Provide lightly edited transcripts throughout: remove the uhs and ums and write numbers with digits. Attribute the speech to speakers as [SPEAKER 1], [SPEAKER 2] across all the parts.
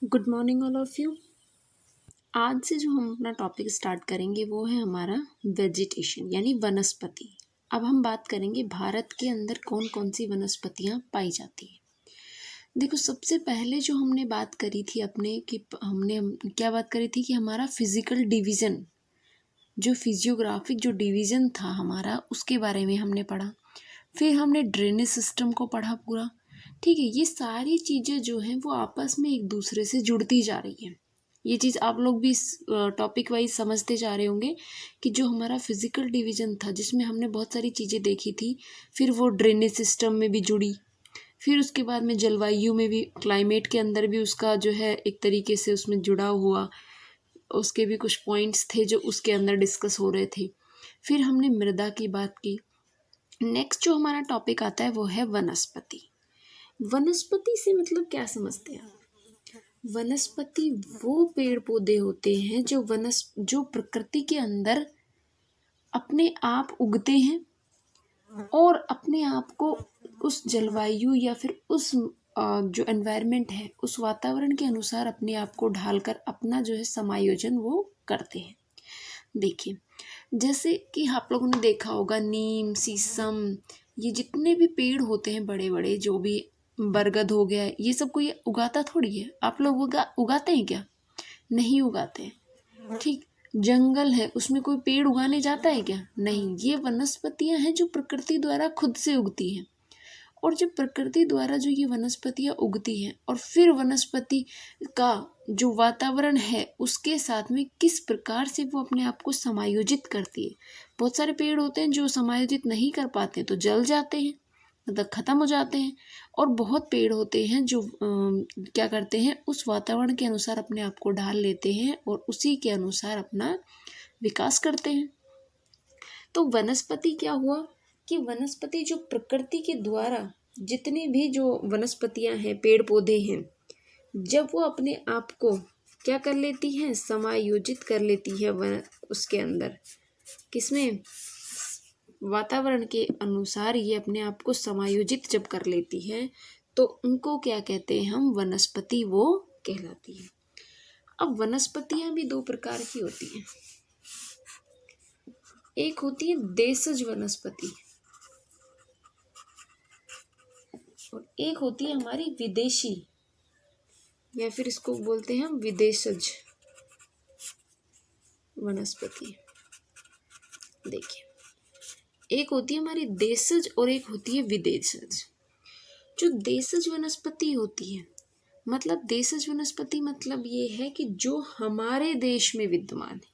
[SPEAKER 1] Good morning all of you. आज से जो हम अपना टॉपिक स्टार्ट करेंगे वो है हमारा वेजिटेशन यानी वनस्पति। अब हम बात करेंगे भारत के अंदर कौन कौन सी वनस्पतियां पाई जाती हैं। देखो, सबसे पहले जो हमने बात करी थी अपने कि क्या बात करी थी कि हमारा फिजिकल डिवीज़न, जो फिजियोग्राफिक जो डिवीज़न था हमारा, उसके बारे में हमने पढ़ा। फिर हमने ड्रेनेज सिस्टम को पढ़ा पूरा। ठीक है, ये सारी चीज़ें जो हैं वो आपस में एक दूसरे से जुड़ती जा रही हैं। ये चीज़ आप लोग भी इस टॉपिक वाइज समझते जा रहे होंगे कि जो हमारा फिजिकल डिवीज़न था जिसमें हमने बहुत सारी चीज़ें देखी थी, फिर वो ड्रेनेज सिस्टम में भी जुड़ी, फिर उसके बाद में जलवायु में भी, क्लाइमेट के अंदर भी उसका जो है एक तरीके से उसमें जुड़ा हुआ उसके भी कुछ पॉइंट्स थे जो उसके अंदर डिस्कस हो रहे थे। फिर हमने मृदा की बात की। नेक्स्ट जो हमारा टॉपिक आता है वो है वनस्पति। वनस्पति से मतलब क्या समझते हैं आप? वनस्पति वो पेड़ पौधे होते हैं जो प्रकृति के अंदर अपने आप उगते हैं और अपने आप को उस जलवायु या फिर उस जो एनवायरनमेंट है उस वातावरण के अनुसार अपने आप को ढालकर अपना जो है समायोजन वो करते हैं। देखिए, जैसे कि आप लोगों ने देखा होगा नीम, शीशम, ये जितने भी पेड़ होते हैं बड़े बड़े, जो भी बरगद हो गया, ये सब कोई उगाता थोड़ी है। आप लोग उगाते हैं क्या? नहीं उगाते हैं। ठीक, जंगल है उसमें कोई पेड़ उगाने जाता है क्या? नहीं। ये वनस्पतियां हैं जो प्रकृति द्वारा खुद से उगती हैं। और जो प्रकृति द्वारा जो ये वनस्पतियां उगती हैं और फिर वनस्पति का जो वातावरण है उसके साथ में किस प्रकार से वो अपने आप को समायोजित करती है। बहुत सारे पेड़ होते हैं जो समायोजित नहीं कर पाते तो जल जाते हैं, मतलब खत्म हो जाते हैं। और बहुत पेड़ होते हैं जो क्या करते हैं, उस वातावरण के अनुसार अपने आप को ढाल लेते हैं और उसी के अनुसार अपना विकास करते हैं। तो वनस्पति क्या हुआ कि वनस्पति जो प्रकृति के द्वारा जितनी भी जो वनस्पतियां हैं, पेड़ पौधे हैं, जब वो अपने आप को क्या कर लेती हैं, समायोजित कर लेती है उसके अंदर, किसमें, वातावरण के अनुसार ये अपने आप को समायोजित जब कर लेती है तो उनको क्या कहते हैं हम, वनस्पति वो कहलाती है। अब वनस्पतियां भी दो प्रकार की होती हैं। एक होती है देशज वनस्पति और एक होती है हमारी विदेशी, या फिर इसको बोलते हैं हम विदेशज वनस्पति। देखिए, एक होती है हमारी देशज और एक होती है विदेशज। जो देशज वनस्पति होती है, मतलब देशज वनस्पति मतलब ये है कि जो हमारे देश में विद्यमान है,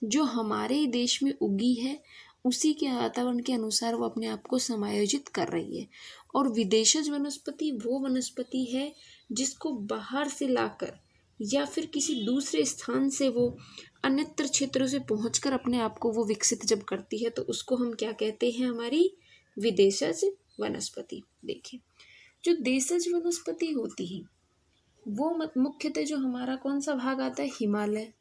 [SPEAKER 1] जो हमारे ही देश में उगी है, उसी के वातावरण के अनुसार वो अपने आप को समायोजित कर रही है। और विदेशज वनस्पति वो वनस्पति है जिसको बाहर से लाकर या फिर किसी दूसरे स्थान से वो अन्यत्र क्षेत्रों से पहुंचकर अपने आप को वो विकसित जब करती है तो उसको हम क्या कहते हैं, हमारी विदेशज वनस्पति। देखिए, जो देशज वनस्पति होती है वो मुख्यतः जो हमारा कौन सा भाग आता है, हिमालय,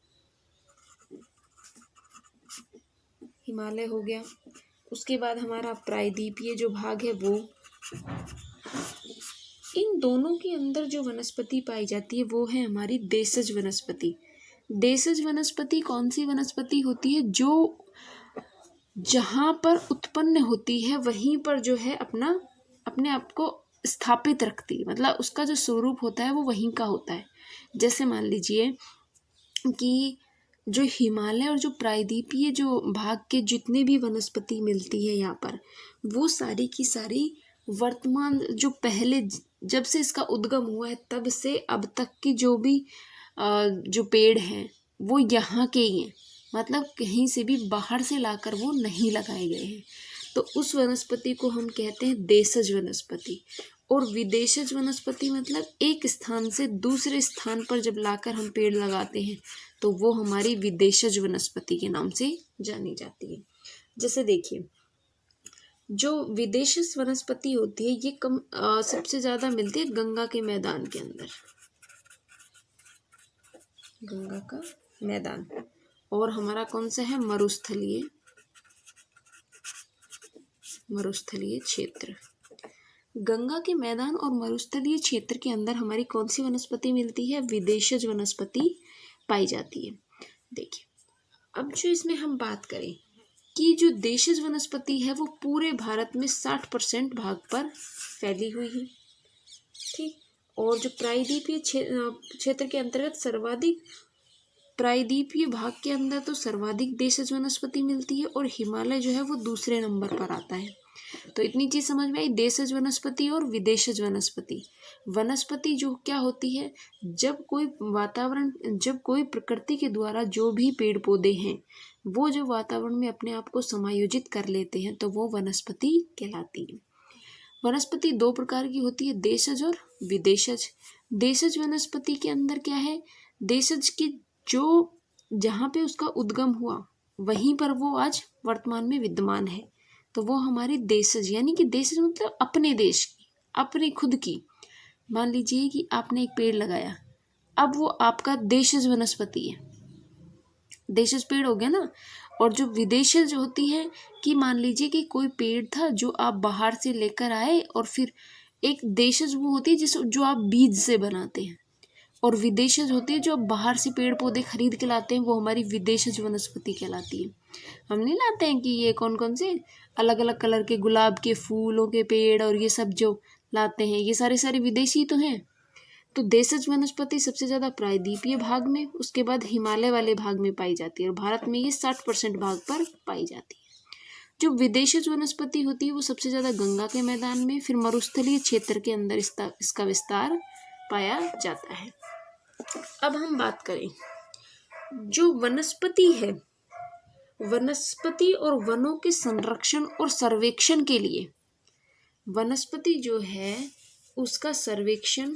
[SPEAKER 1] हिमालय हो गया। उसके बाद हमारा प्रायद्वीपीय जो भाग है वो, इन दोनों के अंदर जो वनस्पति पाई जाती है वो है हमारी देशज वनस्पति। देशज वनस्पति कौन सी वनस्पति होती है, जो जहाँ पर उत्पन्न होती है वहीं पर जो है अपने आप को स्थापित रखती है, मतलब उसका जो स्वरूप होता है वो वहीं का होता है। जैसे मान लीजिए कि जो हिमालय और जो प्रायद्वीपीय जो भाग के जितने भी वनस्पति मिलती है यहाँ पर, वो सारी की सारी वर्तमान जो पहले जब से इसका उद्गम हुआ है तब से अब तक की जो भी जो पेड़ हैं वो यहाँ के ही हैं, मतलब कहीं से भी बाहर से लाकर वो नहीं लगाए गए हैं। तो उस वनस्पति को हम कहते हैं देशज वनस्पति। और विदेशज वनस्पति मतलब एक स्थान से दूसरे स्थान पर जब लाकर हम पेड़ लगाते हैं तो वो हमारी विदेशज वनस्पति के नाम से जानी जाती है। जैसे देखिए, जो विदेशज वनस्पति होती है ये सबसे ज़्यादा मिलती है गंगा के मैदान के अंदर, गंगा का मैदान। और हमारा कौन सा है, मरुस्थलीय क्षेत्र। गंगा के मैदान और मरुस्थलीय क्षेत्र के अंदर हमारी कौन सी वनस्पति मिलती है? विदेशज वनस्पति पाई जाती है। देखिए, अब जो इसमें हम बात करें कि जो देशज वनस्पति है वो पूरे भारत में 60% भाग पर फैली हुई है, ठीक। और जो प्रायद्वीपीय क्षेत्र के अंतर्गत सर्वाधिक, प्रायद्वीपीय भाग के अंदर तो सर्वाधिक देशज वनस्पति मिलती है और हिमालय जो है वो दूसरे नंबर पर आता है। तो इतनी चीज समझ में आई, देशज वनस्पति और विदेशज वनस्पति। वनस्पति जो क्या होती है, जब कोई प्रकृति के द्वारा जो भी पेड़ पौधे हैं वो जो वातावरण में अपने आप को समायोजित कर लेते हैं तो वो वनस्पति कहलाती है। वनस्पति दो प्रकार की होती है, देशज और विदेशज। देशज वनस्पति के अंदर क्या है, देशज की जो जहाँ पे उसका उद्गम हुआ वहीं पर वो आज वर्तमान में विद्यमान है, तो वो हमारी देशज, यानी कि देशज मतलब अपने देश की, अपनी खुद की। मान लीजिए कि आपने एक पेड़ लगाया, अब वो आपका देशज वनस्पति है, देशज पेड़ हो गया ना। और जो विदेशज होती है कि मान लीजिए कि कोई पेड़ था जो आप बाहर से लेकर आए, और फिर एक देशज वो होती है जो आप बीज से बनाते हैं, और विदेशज होती है जो आप बाहर से पेड़ पौधे खरीद के लाते हैं, वो हमारी विदेशज वनस्पति कहलाती है। हम नहीं लाते हैं कि ये कौन कौन से अलग अलग कलर के गुलाब के फूलों के पेड़ और ये सब जो लाते हैं, ये सारे विदेशी तो हैं। तो देशज वनस्पति सबसे ज़्यादा प्रायद्वीपीय भाग में, उसके बाद हिमालय वाले भाग में पाई जाती है, और भारत में ये 60% भाग पर पाई जाती है। जो विदेशज वनस्पति होती है वो सबसे ज़्यादा गंगा के मैदान में, फिर मरुस्थलीय क्षेत्र के अंदर इसका विस्तार पाया जाता है। अब हम बात करें जो वनस्पति है, वनस्पति और वनों के संरक्षण और सर्वेक्षण के लिए, वनस्पति जो है उसका सर्वेक्षण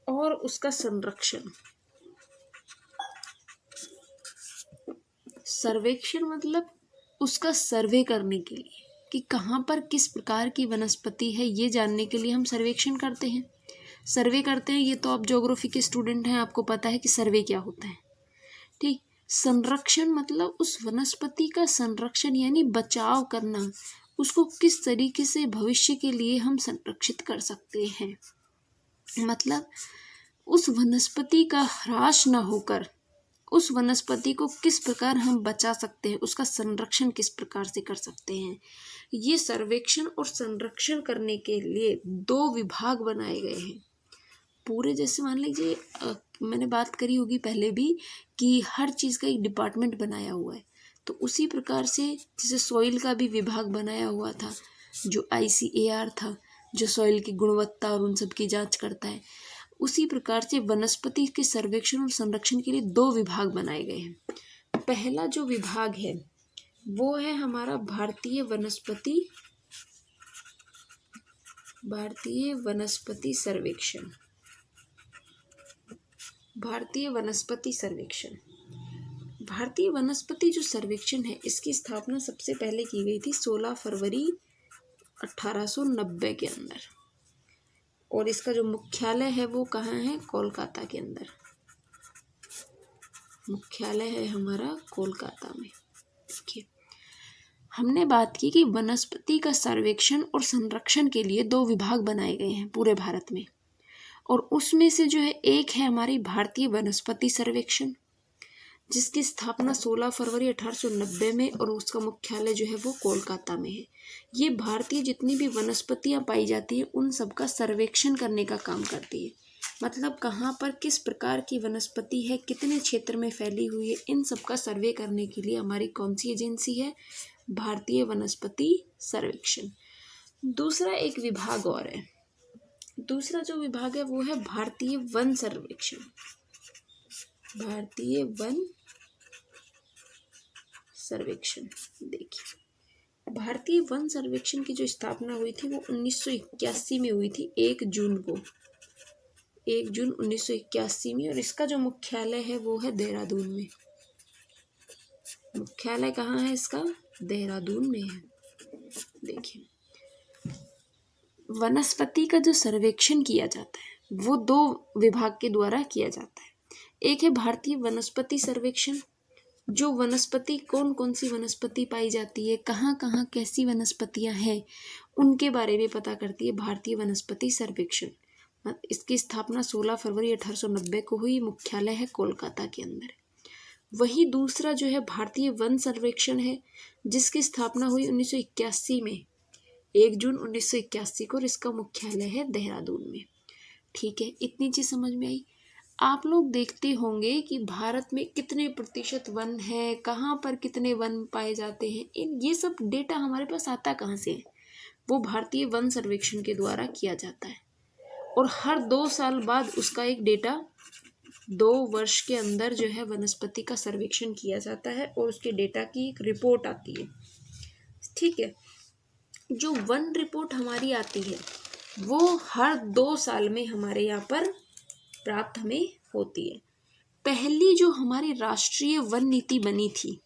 [SPEAKER 1] और उसका संरक्षण। सर्वेक्षण मतलब उसका सर्वे करने के लिए कि कहाँ पर किस प्रकार की वनस्पति है, ये जानने के लिए हम सर्वेक्षण करते हैं, सर्वे करते हैं। ये तो आप ज्योग्राफी के स्टूडेंट हैं, आपको पता है कि सर्वे क्या होता है, ठीक। संरक्षण मतलब उस वनस्पति का संरक्षण यानी बचाव करना, उसको किस तरीके से भविष्य के लिए हम संरक्षित कर सकते हैं, मतलब उस वनस्पति का ह्रास न होकर उस वनस्पति को किस प्रकार हम बचा सकते हैं, उसका संरक्षण किस प्रकार से कर सकते हैं। ये सर्वेक्षण और संरक्षण करने के लिए 2 विभाग बनाए गए हैं पूरे। जैसे मान लीजिए मैंने बात करी होगी पहले भी कि हर चीज़ का एक डिपार्टमेंट बनाया हुआ है, तो उसी प्रकार से जैसे सॉइल का भी विभाग बनाया हुआ था, जो ICAR था, जो सॉइल की गुणवत्ता और उन सब की जांच करता है, उसी प्रकार से वनस्पति के सर्वेक्षण और संरक्षण के लिए 2 विभाग बनाए गए हैं। पहला जो विभाग है वो है हमारा भारतीय वनस्पति सर्वेक्षण। भारतीय वनस्पति सर्वेक्षण, भारतीय वनस्पति जो सर्वेक्षण है इसकी स्थापना सबसे पहले की गई थी 16 फरवरी 1890 के अंदर, और इसका जो मुख्यालय है वो कहाँ है, कोलकाता के अंदर। मुख्यालय है हमारा कोलकाता में। देखिए, हमने बात की कि वनस्पति का सर्वेक्षण और संरक्षण के लिए 2 विभाग बनाए गए हैं पूरे भारत में, और उसमें से जो है एक है हमारी भारतीय वनस्पति सर्वेक्षण, जिसकी स्थापना 16 फरवरी 1890 में, और उसका मुख्यालय जो है वो कोलकाता में है। ये भारतीय जितनी भी वनस्पतियां पाई जाती हैं उन सब का सर्वेक्षण करने का काम करती है, मतलब कहाँ पर किस प्रकार की वनस्पति है, कितने क्षेत्र में फैली हुई है, इन सब का सर्वे करने के लिए हमारी कौन सी एजेंसी है, भारतीय वनस्पति सर्वेक्षण। दूसरा एक विभाग और है, दूसरा जो विभाग है वो है भारतीय वन सर्वेक्षण। भारतीय वन सर्वेक्षण, देखिए भारतीय वन सर्वेक्षण की जो स्थापना हुई थी वो 1981 में हुई थी, 1 जून 1981 में, और इसका जो मुख्यालय है वो है देहरादून में। मुख्यालय कहाँ है इसका, देहरादून में है। देखिए, वनस्पति का जो सर्वेक्षण किया जाता है वो 2 विभाग के द्वारा किया जाता है। एक है भारतीय वनस्पति सर्वेक्षण, जो वनस्पति कौन कौन सी वनस्पति पाई जाती है, कहाँ कहाँ कैसी वनस्पतियाँ हैं, उनके बारे में पता करती है भारतीय वनस्पति सर्वेक्षण। इसकी स्थापना 16 फरवरी 1890 को हुई, मुख्यालय है कोलकाता के अंदर। वही दूसरा जो है भारतीय वन सर्वेक्षण है, जिसकी स्थापना हुई 1981 में, 1 जून 1981 को, और इसका मुख्यालय है देहरादून में। ठीक है, इतनी चीज समझ में आई। आप लोग देखते होंगे कि भारत में कितने प्रतिशत वन है, कहाँ पर कितने वन पाए जाते हैं, ये सब डेटा हमारे पास आता कहाँ से है? वो भारतीय वन सर्वेक्षण के द्वारा किया जाता है, और हर 2 साल बाद उसका एक डेटा, 2 वर्ष के अंदर जो है वनस्पति का सर्वेक्षण किया जाता है और उसके डेटा की एक रिपोर्ट आती है। ठीक है, जो वन रिपोर्ट हमारी आती है वो हर 2 साल में हमारे यहाँ पर प्राप्त हमें होती है। पहली जो हमारी राष्ट्रीय वन नीति बनी थी,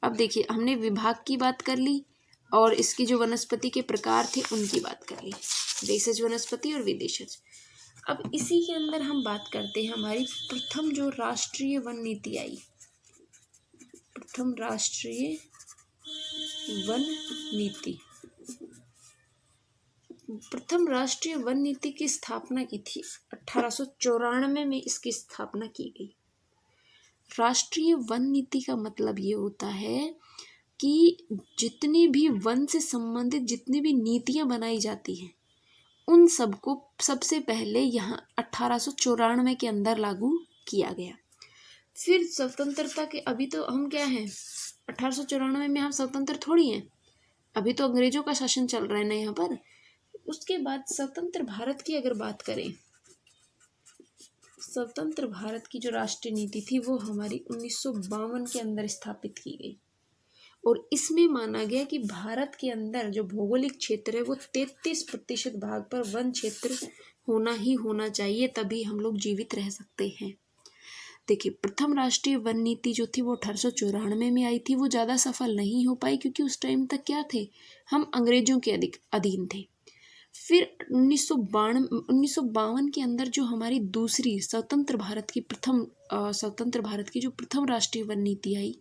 [SPEAKER 1] अब देखिए हमने विभाग की बात कर ली और इसकी जो वनस्पति के प्रकार थे उनकी बात कर ली, देशज वनस्पति और विदेशज। अब इसी के अंदर हम बात करते हैं हमारी प्रथम जो राष्ट्रीय वन नीति आई, प्रथम राष्ट्रीय वन नीति। प्रथम राष्ट्रीय वन नीति की स्थापना की थी 1894 में इसकी स्थापना की गई। राष्ट्रीय वन नीति का मतलब ये होता है कि जितनी भी वन से संबंधित जितनी भी नीतियां बनाई जाती हैं उन सबको सबसे पहले यहाँ 1894 के अंदर लागू किया गया। फिर स्वतंत्रता के, अभी तो हम क्या हैं, 1894 में हम स्वतंत्र थोड़ी हैं, अभी तो अंग्रेजों का शासन चल रहा है ना यहाँ पर। उसके बाद स्वतंत्र भारत की अगर बात करें, स्वतंत्र भारत की जो राष्ट्रीय नीति थी वो हमारी 1952 के अंदर स्थापित की गई, और इसमें माना गया कि भारत के अंदर जो भौगोलिक क्षेत्र है वो 33% भाग पर वन क्षेत्र होना ही होना चाहिए, तभी हम लोग जीवित रह सकते हैं। देखिए, प्रथम राष्ट्रीय वन नीति जो थी वो 1894 में आई थी। वो ज़्यादा सफल नहीं हो पाई क्योंकि उस टाइम तक क्या थे, हम अंग्रेजों के अधीन थे। फिर 1952 के अंदर जो हमारी दूसरी स्वतंत्र भारत की जो प्रथम राष्ट्रीय वन नीति आई,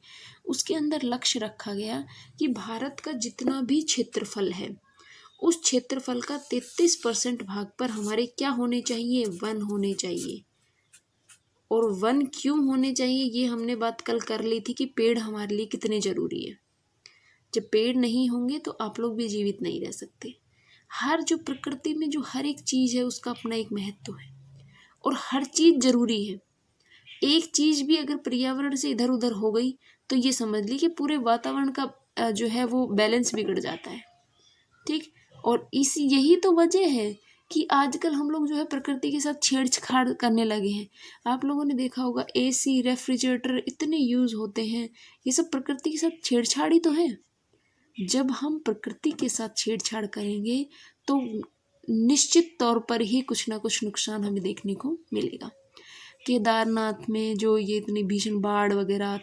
[SPEAKER 1] उसके अंदर लक्ष्य रखा गया कि भारत का जितना भी क्षेत्रफल है उस क्षेत्रफल का 33% भाग पर हमारे क्या होने चाहिए, वन होने चाहिए। और वन क्यों होने चाहिए, ये हमने बात कल कर ली थी कि पेड़ हमारे लिए कितने जरूरी है। जब पेड़ नहीं होंगे तो आप लोग भी जीवित नहीं रह सकते। हर जो प्रकृति में जो हर एक चीज़ है उसका अपना एक महत्व है और हर चीज़ जरूरी है। एक चीज़ भी अगर पर्यावरण से इधर उधर हो गई तो ये समझ ली कि पूरे वातावरण का जो है वो बैलेंस बिगड़ जाता है। ठीक, और यही तो वजह है कि आजकल हम लोग जो है प्रकृति के साथ छेड़छाड़ करने लगे हैं। आप लोगों ने देखा होगा AC, रेफ्रिजरेटर इतने यूज़ होते हैं, ये सब प्रकृति के साथ छेड़छाड़ ही तो है। जब हम प्रकृति के साथ छेड़छाड़ करेंगे तो निश्चित तौर पर ही कुछ ना कुछ नुकसान हमें देखने को मिलेगा। केदारनाथ में जो ये इतनी भीषण बाढ़ वगैरह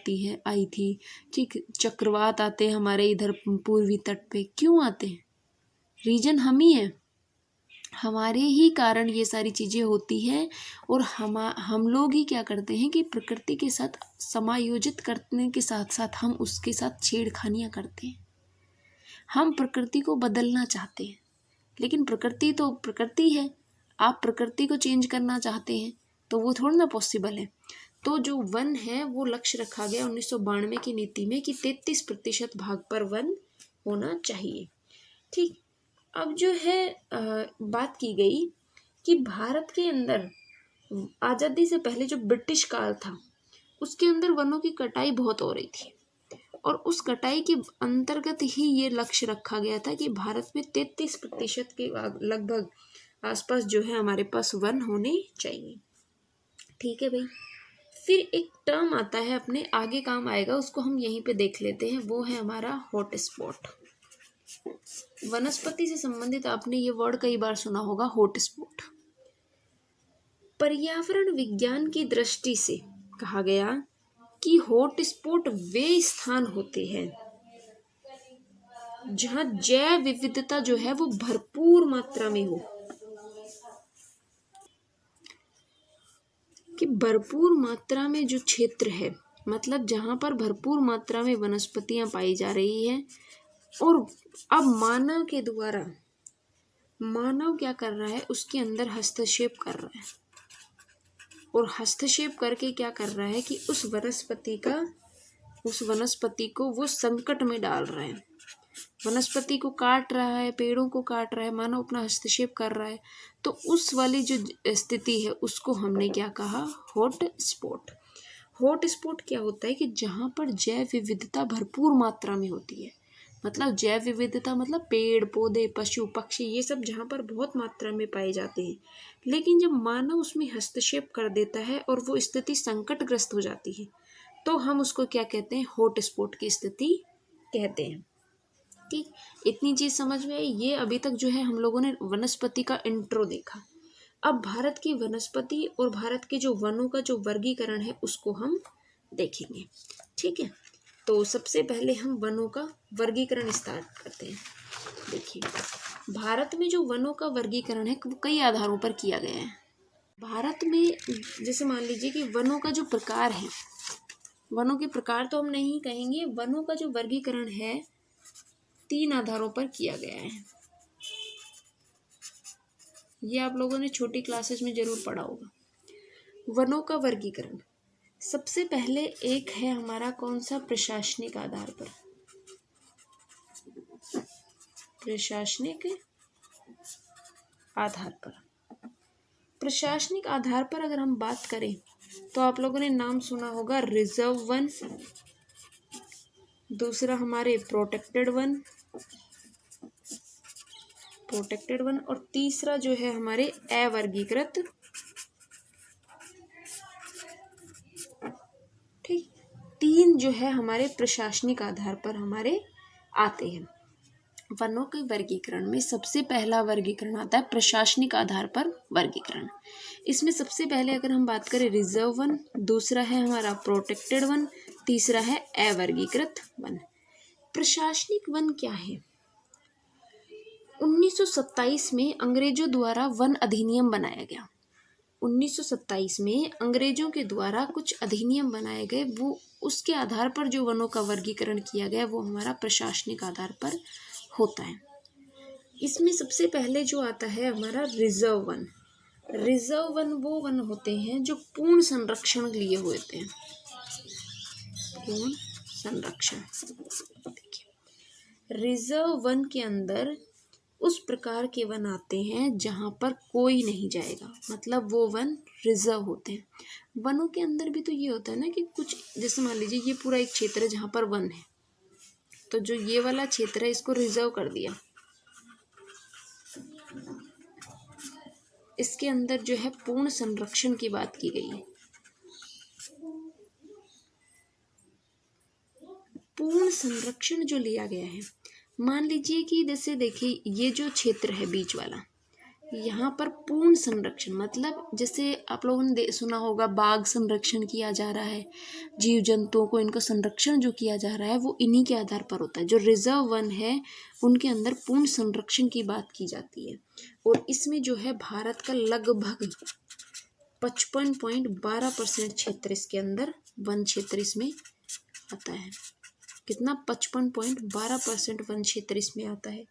[SPEAKER 1] आई थी, ठीक, चक्रवात आते हैं हमारे इधर पूर्वी तट पे, क्यों आते हैं? रीजन हम ही हैं, हमारे ही कारण ये सारी चीज़ें होती हैं। और हम लोग ही क्या करते हैं कि प्रकृति के साथ समायोजित करने के साथ साथ हम उसके साथ छेड़खानियाँ करते हैं। हम प्रकृति को बदलना चाहते हैं, लेकिन प्रकृति तो प्रकृति है। आप प्रकृति को चेंज करना चाहते हैं तो वो थोड़ा ना पॉसिबल है। तो जो वन है वो लक्ष्य रखा गया 1992 की नीति में कि 33% भाग पर वन होना चाहिए। ठीक, अब जो है बात की गई कि भारत के अंदर आज़ादी से पहले जो ब्रिटिश काल था उसके अंदर वनों की कटाई बहुत हो रही थी, और उस कटाई के अंतर्गत ही ये लक्ष्य रखा गया था कि भारत में 33% के लगभग आसपास जो है हमारे पास वन होने चाहिए। ठीक है भाई, फिर एक टर्म आता है अपने आगे काम आएगा, उसको हम यहीं पे देख लेते हैं, वो है हमारा हॉटस्पॉट। वनस्पति से संबंधित आपने ये वर्ड कई बार सुना होगा, हॉटस्पॉट। पर्यावरण विज्ञान की दृष्टि से कहा गया कि हॉटस्पॉट वे स्थान होते हैं जहां जैव विविधता जो है वो भरपूर मात्रा में हो, कि भरपूर मात्रा में जो क्षेत्र है मतलब जहाँ पर भरपूर मात्रा में वनस्पतियाँ पाई जा रही हैं और अब मानव के द्वारा मानव क्या कर रहा है, उसके अंदर हस्तक्षेप कर रहा है और हस्तक्षेप करके क्या कर रहा है कि उस वनस्पति को वो संकट में डाल रहा है, वनस्पति को काट रहा है, पेड़ों को काट रहा है, मानव अपना हस्तक्षेप कर रहा है। तो उस वाली जो स्थिति है उसको हमने क्या कहा, हॉट स्पॉट। हॉट स्पॉट क्या होता है कि जहाँ पर जैव विविधता भरपूर मात्रा में होती है, मतलब जैव विविधता मतलब पेड़ पौधे पशु पक्षी ये सब जहाँ पर बहुत मात्रा में पाए जाते हैं, लेकिन जब मानव उसमें हस्तक्षेप कर देता है और वो स्थिति संकटग्रस्त हो जाती है तो हम उसको क्या कहते हैं, हॉट स्पॉट की स्थिति कहते हैं। ठीक, इतनी चीज समझ में आई। ये अभी तक जो है हम लोगों ने वनस्पति का इंट्रो देखा। अब भारत की वनस्पति और भारत के जो वनों का जो वर्गीकरण है उसको हम देखेंगे। ठीक है, तो सबसे पहले हम वनों का वर्गीकरण स्टार्ट करते हैं। देखिए, भारत में जो वनों का वर्गीकरण है वो कई आधारों पर किया गया है। भारत में जैसे मान लीजिए कि वनों का जो प्रकार है, वनों के प्रकार तो हम नहीं कहेंगे, वनों का जो वर्गीकरण है 3 आधारों पर किया गया है। ये आप लोगों ने छोटी क्लासेस में जरूर पढ़ा होगा। वनों का वर्गीकरण सबसे पहले एक है हमारा कौन सा, प्रशासनिक आधार पर। प्रशासनिक आधार पर, प्रशासनिक आधार पर अगर हम बात करें तो आप लोगों ने नाम सुना होगा रिजर्व वन, दूसरा हमारे प्रोटेक्टेड वन और तीसरा जो है हमारे अवर्गीकृत। ठीक, 3 जो है हमारे प्रशासनिक आधार पर हमारे आते हैं। वनों के वर्गीकरण में सबसे पहला वर्गीकरण आता है प्रशासनिक आधार पर वर्गीकरण। इसमें सबसे पहले अगर हम बात करें रिजर्व वन, दूसरा है हमारा प्रोटेक्टेड वन, तीसरा है अवर्गीकृत वन। प्रशासनिक वन क्या है? 1927 में अंग्रेजों द्वारा वन अधिनियम बनाया गया। 1927 में अंग्रेजों के द्वारा कुछ अधिनियम बनाए गए, वो उसके आधार पर जो वनों का वर्गीकरण किया गया वो हमारा प्रशासनिक आधार पर होता है। इसमें सबसे पहले जो आता है हमारा रिजर्व वन। रिजर्व वन वो वन होते हैं जो पूर्ण संरक्षण लिए हुए थे। पूर्ण संरक्षण। देखिए, रिजर्व वन के अंदर उस प्रकार के वन आते हैं जहाँ पर कोई नहीं जाएगा, मतलब वो वन रिजर्व होते हैं। वनों के अंदर भी तो ये होता है ना कि कुछ, जैसे मान लीजिए ये पूरा एक क्षेत्र है जहाँ पर वन है, तो जो ये वाला क्षेत्र है इसको रिजर्व कर दिया, इसके अंदर जो है पूर्ण संरक्षण की बात की गई है। पूर्ण संरक्षण जो लिया गया है, मान लीजिए कि जैसे देखिए ये जो क्षेत्र है बीच वाला, यहाँ पर पूर्ण संरक्षण मतलब जैसे आप लोगों ने सुना होगा बाघ संरक्षण किया जा रहा है, जीव जंतुओं को इनका संरक्षण जो किया जा रहा है वो इन्हीं के आधार पर होता है। जो रिजर्व वन है उनके अंदर पूर्ण संरक्षण की बात की जाती है और इसमें जो है भारत का लगभग 55.12% क्षेत्र इसके अंदर वन क्षेत्र इसमें आता है। कितना? 55.12% वन क्षेत्र इसमें आता है।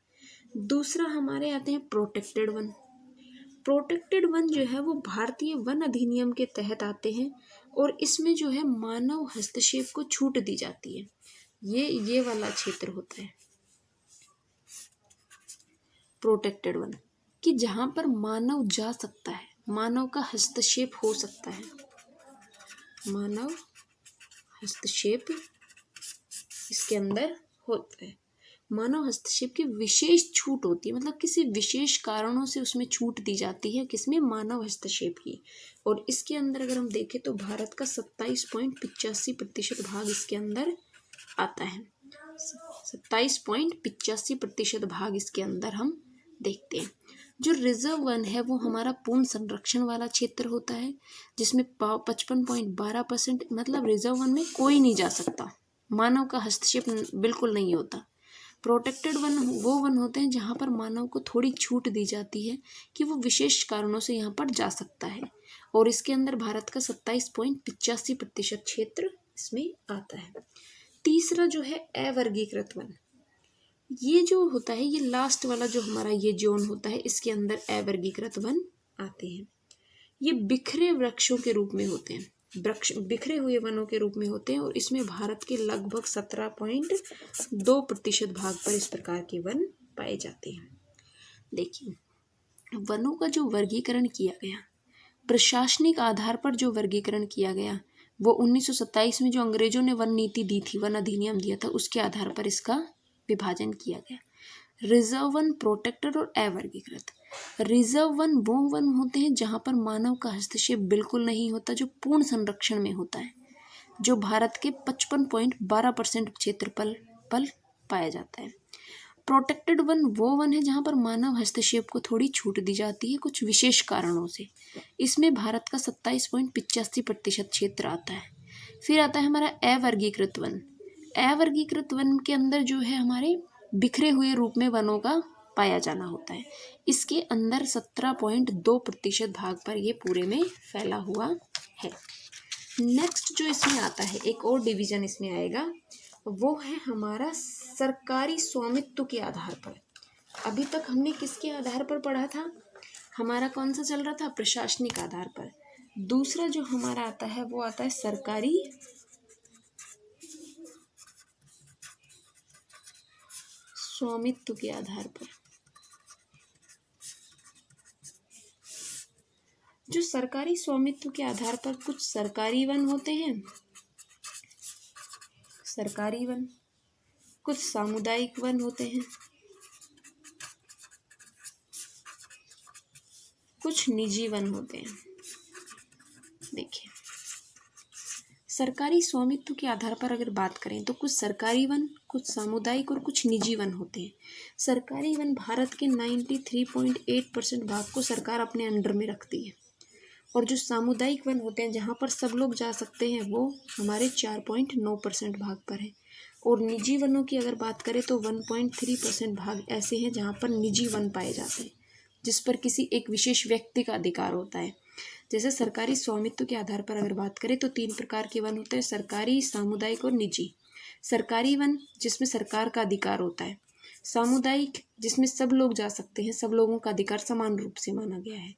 [SPEAKER 1] दूसरा हमारे आते हैं प्रोटेक्टेड वन। प्रोटेक्टेड वन जो है वो भारतीय वन अधिनियम के तहत आते हैं और इसमें जो है मानव हस्तक्षेप को छूट दी जाती है। ये वाला क्षेत्र होता है प्रोटेक्टेड वन, कि जहाँ पर मानव जा सकता है, मानव का हस्तक्षेप हो सकता है। मानव हस्तक्षेप इसके अंदर होता है। मानव हस्तक्षेप की विशेष छूट होती है, मतलब किसी विशेष कारणों से उसमें छूट दी जाती है, किसमें? मानव हस्तक्षेप की। और इसके अंदर अगर हम देखें तो भारत का 27.85% भाग इसके अंदर आता है। 27.85% भाग इसके अंदर हम देखते हैं। जो रिजर्व वन है वो हमारा पूर्ण संरक्षण वाला क्षेत्र होता है, जिसमें 55.12% मतलब रिजर्व वन में कोई नहीं जा सकता, मानव का हस्तक्षेप बिल्कुल नहीं होता। प्रोटेक्टेड वन वो वन होते हैं जहाँ पर मानव को थोड़ी छूट दी जाती है कि वो विशेष कारणों से यहाँ पर जा सकता है, और इसके अंदर भारत का 27.85% क्षेत्र इसमें आता है। तीसरा जो है अवर्गीकृत वन, ये जो होता है, ये लास्ट वाला जो हमारा ये जोन होता है, इसके अंदर अवर्गीकृत वन आते हैं। ये बिखरे वृक्षों के रूप में होते हैं, वृक्ष बिखरे हुए वनों के रूप में होते हैं, और इसमें भारत के लगभग 17.2% भाग पर इस प्रकार के वन पाए जाते हैं। देखिए, वनों का जो वर्गीकरण किया गया, प्रशासनिक आधार पर जो वर्गीकरण किया गया, वो 1927 में जो अंग्रेजों ने वन नीति दी थी, वन अधिनियम दिया था, उसके आधार पर इसका विभाजन किया गया। रिजर्व वन, प्रोटेक्टेड और अवर्गीकृत। रिजर्व वन वो वन होते हैं जहाँ पर मानव का हस्तक्षेप बिल्कुल नहीं होता, जो पूर्ण संरक्षण में होता है, जो भारत के 55.12% क्षेत्रफल पर पाया जाता है। प्रोटेक्टेड वन वो वन है जहाँ पर मानव हस्तक्षेप को थोड़ी छूट दी जाती है कुछ विशेष कारणों से। इसमें भारत का 27.85% क्षेत्र आता है। फिर आता है हमारा अवर्गीकृत वन। अवर्गीकृत वन के अंदर जो है हमारे बिखरे हुए रूप में वनों का पाया जाना होता है। इसके अंदर 17.2% भाग पर ये पूरे में फैला हुआ है। नेक्स्ट जो इसमें आता है, एक और डिवीजन इसमें आएगा, वो है हमारा सरकारी स्वामित्व के आधार पर। अभी तक हमने किसके आधार पर पढ़ा था, हमारा कौन सा चल रहा था, प्रशासनिक आधार पर। दूसरा जो हमारा आता है वो आता है सरकारी स्वामित्व के आधार पर। जो सरकारी स्वामित्व के आधार पर कुछ सरकारी वन होते हैं, सरकारी वन, कुछ सामुदायिक वन होते हैं, कुछ निजी वन होते हैं। देखिए, सरकारी स्वामित्व के आधार पर अगर बात करें तो कुछ सरकारी वन, कुछ सामुदायिक और कुछ निजी वन होते हैं। सरकारी वन भारत के 93.8% भाग को सरकार अपने अंडर में रखती है, और जो सामुदायिक वन होते हैं जहाँ पर सब लोग जा सकते हैं, वो हमारे 4.9% भाग पर है। और निजी वनों की अगर बात करें तो 1.3% भाग ऐसे हैं जहाँ पर निजी वन पाए जाते हैं, जिस पर किसी एक विशेष व्यक्ति का अधिकार होता है। जैसे सरकारी स्वामित्व के आधार पर अगर बात करें तो 3 प्रकार के वन होते हैं, सरकारी, सामुदायिक और निजी। सरकारी वन जिसमें सरकार का अधिकार होता है, सामुदायिक जिसमें सब लोग जा सकते हैं, सब लोगों का अधिकार समान रूप से माना गया है।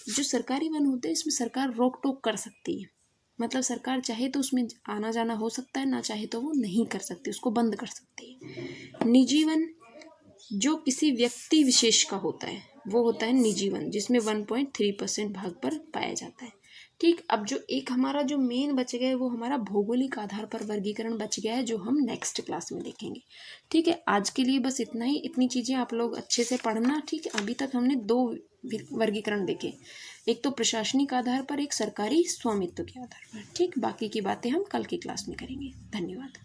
[SPEAKER 1] जो सरकारी वन होते हैं इसमें सरकार रोक टोक कर सकती है, मतलब सरकार चाहे तो उसमें आना जाना हो सकता है, ना चाहे तो वो नहीं कर सकती, उसको बंद कर सकती है। निजी वन जो किसी व्यक्ति विशेष का होता है वो होता है निजी वन, जिसमें 1.3% भाग पर पाया जाता है। ठीक, अब जो एक हमारा जो मेन बच गया है वो हमारा भौगोलिक आधार पर वर्गीकरण बच गया है, जो हम नेक्स्ट क्लास में देखेंगे। ठीक है, आज के लिए बस इतना ही, इतनी चीज़ें आप लोग अच्छे से पढ़ना। ठीक है, अभी तक हमने 2 वर्गीकरण देखे, एक तो प्रशासनिक आधार पर, एक सरकारी स्वामित्व के आधार पर। ठीक, बाकी की बातें हम कल की क्लास में करेंगे। धन्यवाद।